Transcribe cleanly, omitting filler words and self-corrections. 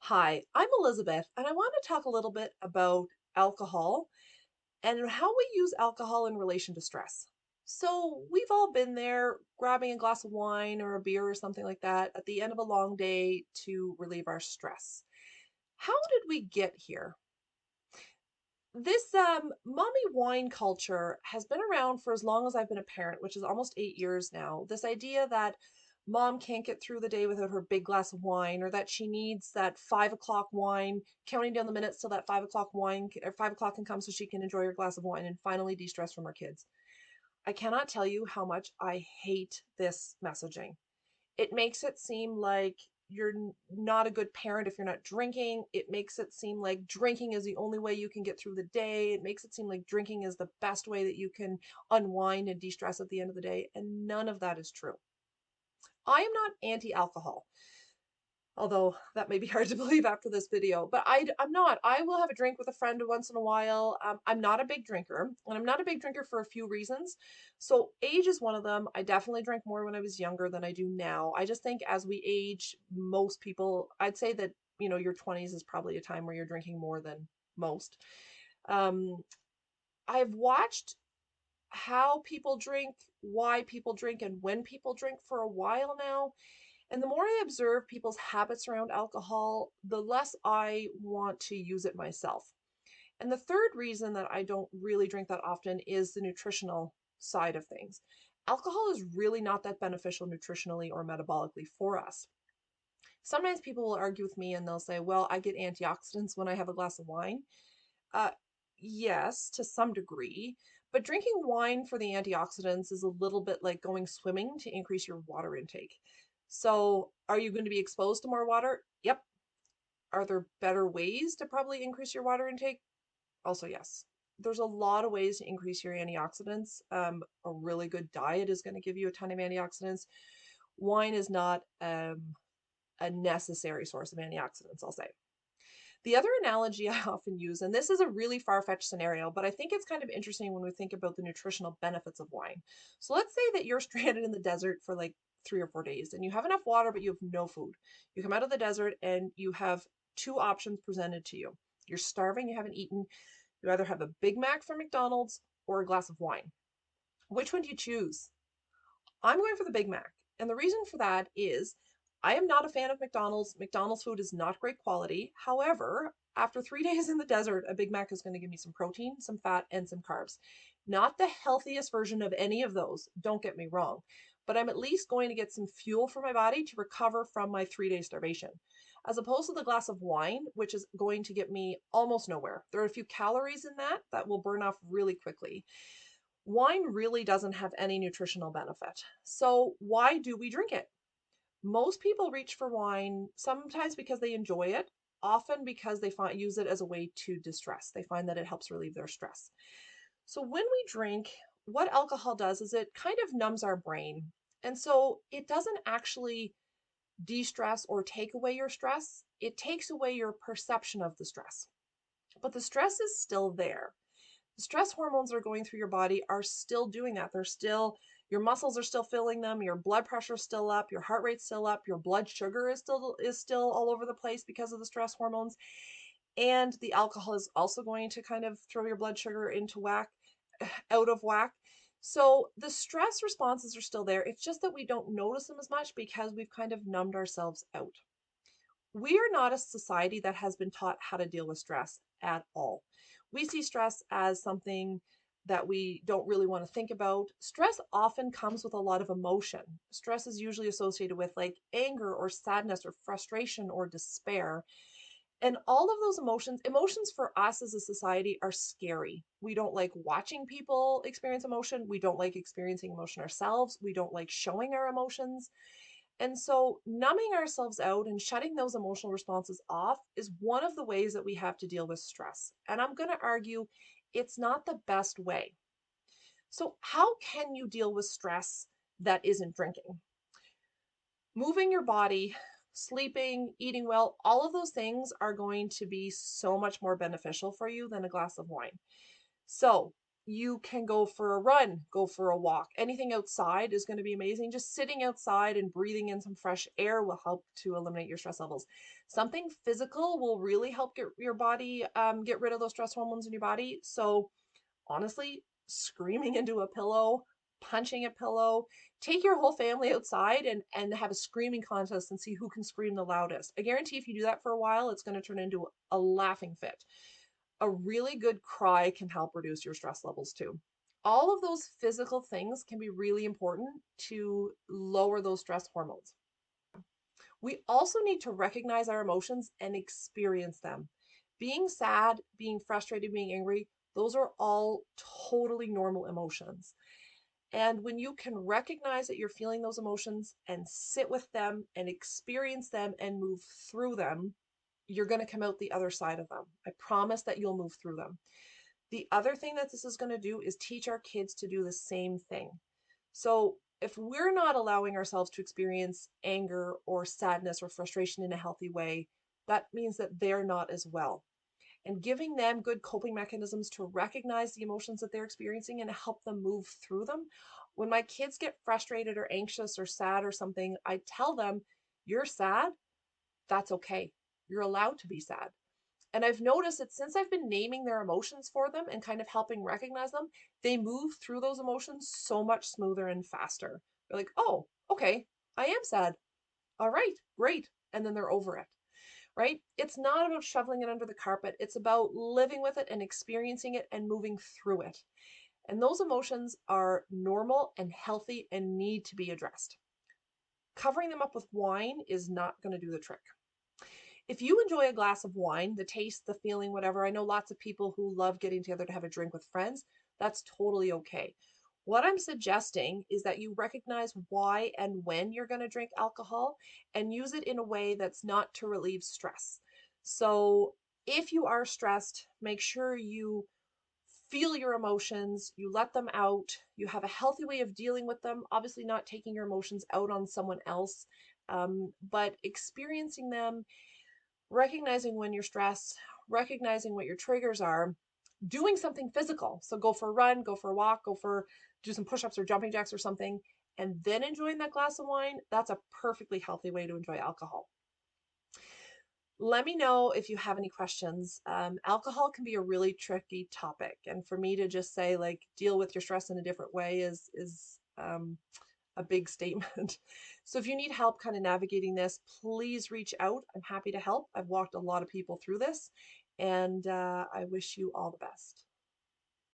Hi, I'm Elizabeth, and I want to talk a little bit about alcohol and how we use alcohol in relation to stress. So, we've all been there grabbing a glass of wine or a beer or something like that at the end of a long day to relieve our stress. How did we get here? This mommy wine culture has been around for as long as I've been a parent, which is almost 8 years now. This idea that mom can't get through the day without her big glass of wine, or that she needs that 5 o'clock wine, counting down the minutes till that 5 o'clock or 5 o'clock can come so she can enjoy her glass of wine and finally de-stress from her kids. I cannot tell you how much I hate this messaging. It makes it seem like you're not a good parent if you're not drinking. It makes it seem like drinking is the only way you can get through the day. It makes it seem like drinking is the best way that you can unwind and de-stress at the end of the day. And none of that is true. I am not anti-alcohol, although that may be hard to believe after this video, but I'm not. I will have a drink with a friend once in a while. I'm not a big drinker, and I'm not a big drinker for a few reasons. So age is one of them. I definitely drank more when I was younger than I do now. I just think as we age, most people, I'd say that, your 20s is probably a time where you're drinking more than most. Um, I've watched how people drink, why people drink, and when people drink for a while now. And the more I observe people's habits around alcohol, the less I want to use it myself. And the third reason that I don't really drink that often is the nutritional side of things. Alcohol is really not that beneficial nutritionally or metabolically for us. Sometimes people will argue with me and they'll say, well, I get antioxidants when I have a glass of wine. Uh, yes, to some degree, but drinking wine for the antioxidants is a little bit like going swimming to increase your water intake. So, are you going to be exposed to more water? Yep. Are there better ways to probably increase your water intake? Also, yes. There's a lot of ways to increase your antioxidants. A really good diet is going to give you a ton of antioxidants. Wine is not a necessary source of antioxidants, I'll say. The other analogy I often use, and this is a really far-fetched scenario, but I think it's kind of interesting when we think about the nutritional benefits of wine. So let's say that you're stranded in the desert for like 3 or 4 days and you have enough water, but you have no food. You come out of the desert and you have two options presented to you. You're starving, you haven't eaten. You either have a Big Mac from McDonald's or a glass of wine. Which one do you choose? I'm going for the Big Mac. And the reason for that is I am not a fan of McDonald's. McDonald's food is not great quality. However, after 3 days in the desert, a Big Mac is going to give me some protein, some fat, and some carbs. Not the healthiest version of any of those, don't get me wrong, but I'm at least going to get some fuel for my body to recover from my 3 day starvation. As opposed to the glass of wine, which is going to get me almost nowhere. There are a few calories in that that will burn off really quickly. Wine really doesn't have any nutritional benefit. So, why do we drink it? Most people reach for wine sometimes because they enjoy it, often because they use it as a way to distress. They find that it helps relieve their stress. So, when we drink, what alcohol does is it kind of numbs our brain. And so, it doesn't actually de stress or take away your stress, it takes away your perception of the stress. But the stress is still there. The stress hormones that are going through your body are still doing that. They're still, your muscles are still feeling them, your blood pressure is still up, your heart rate's still up, your blood sugar is still all over the place because of the stress hormones. And the alcohol is also going to kind of throw your blood sugar into whack, out of whack. So the stress responses are still there. It's just that we don't notice them as much because we've kind of numbed ourselves out. We are not a society that has been taught how to deal with stress at all. We see stress as something that we don't really want to think about. Stress often comes with a lot of emotion. Stress is usually associated with like anger or sadness or frustration or despair. And all of those emotions for us as a society are scary. We don't like watching people experience emotion. We don't like experiencing emotion ourselves. We don't like showing our emotions. And so, numbing ourselves out and shutting those emotional responses off is one of the ways that we have to deal with stress. And I'm going to argue it's not the best way. So, how can you deal with stress that isn't drinking? Moving your body, sleeping, eating well, all of those things are going to be so much more beneficial for you than a glass of wine. So, You can go for a run, go for a walk. Anything outside is going to be amazing. Just sitting outside and breathing in some fresh air will help to eliminate your stress levels. Something physical will really help get your body get rid of those stress hormones in your body. So honestly, screaming into a pillow, punching a pillow, take your whole family outside and have a screaming contest and see who can scream the loudest. I guarantee if you do that for a while, it's going to turn into a laughing fit. A really good cry can help reduce your stress levels too. All of those physical things can be really important to lower those stress hormones. We also need to recognize our emotions and experience them. Being sad, being frustrated, being angry, those are all totally normal emotions. And when you can recognize that you're feeling those emotions and sit with them and experience them and move through them, you're going to come out the other side of them. I promise that you'll move through them. The other thing that this is going to do is teach our kids to do the same thing. So if we're not allowing ourselves to experience anger or sadness or frustration in a healthy way, that means that they're not as well. And giving them good coping mechanisms to recognize the emotions that they're experiencing and help them move through them. When my kids get frustrated or anxious or sad or something, I tell them, you're sad, that's okay. You're allowed to be sad. And I've noticed that since I've been naming their emotions for them and kind of helping recognize them, they move through those emotions so much smoother and faster. They're like, oh, okay, I am sad. All right, great. And then they're over it, right? It's not about shoveling it under the carpet. It's about living with it and experiencing it and moving through it. And those emotions are normal and healthy and need to be addressed. Covering them up with wine is not going to do the trick. If you enjoy a glass of wine, the taste, the feeling, whatever, I know lots of people who love getting together to have a drink with friends. That's totally okay. What I'm suggesting is that you recognize why and when you're going to drink alcohol and use it in a way that's not to relieve stress. So, if you are stressed, make sure you feel your emotions, you let them out, you have a healthy way of dealing with them, obviously, not taking your emotions out on someone else, but experiencing them, recognizing when you're stressed, recognizing what your triggers are, doing something physical. So go for a run, go for a walk, do some push-ups or jumping jacks or something, and then enjoying that glass of wine. That's a perfectly healthy way to enjoy alcohol. Let me know if you have any questions. Alcohol can be a really tricky topic, and for me to just say like deal with your stress in a different way is a big statement. So if you need help kind of navigating this, please reach out. I'm happy to help. I've walked a lot of people through this, and I wish you all the best.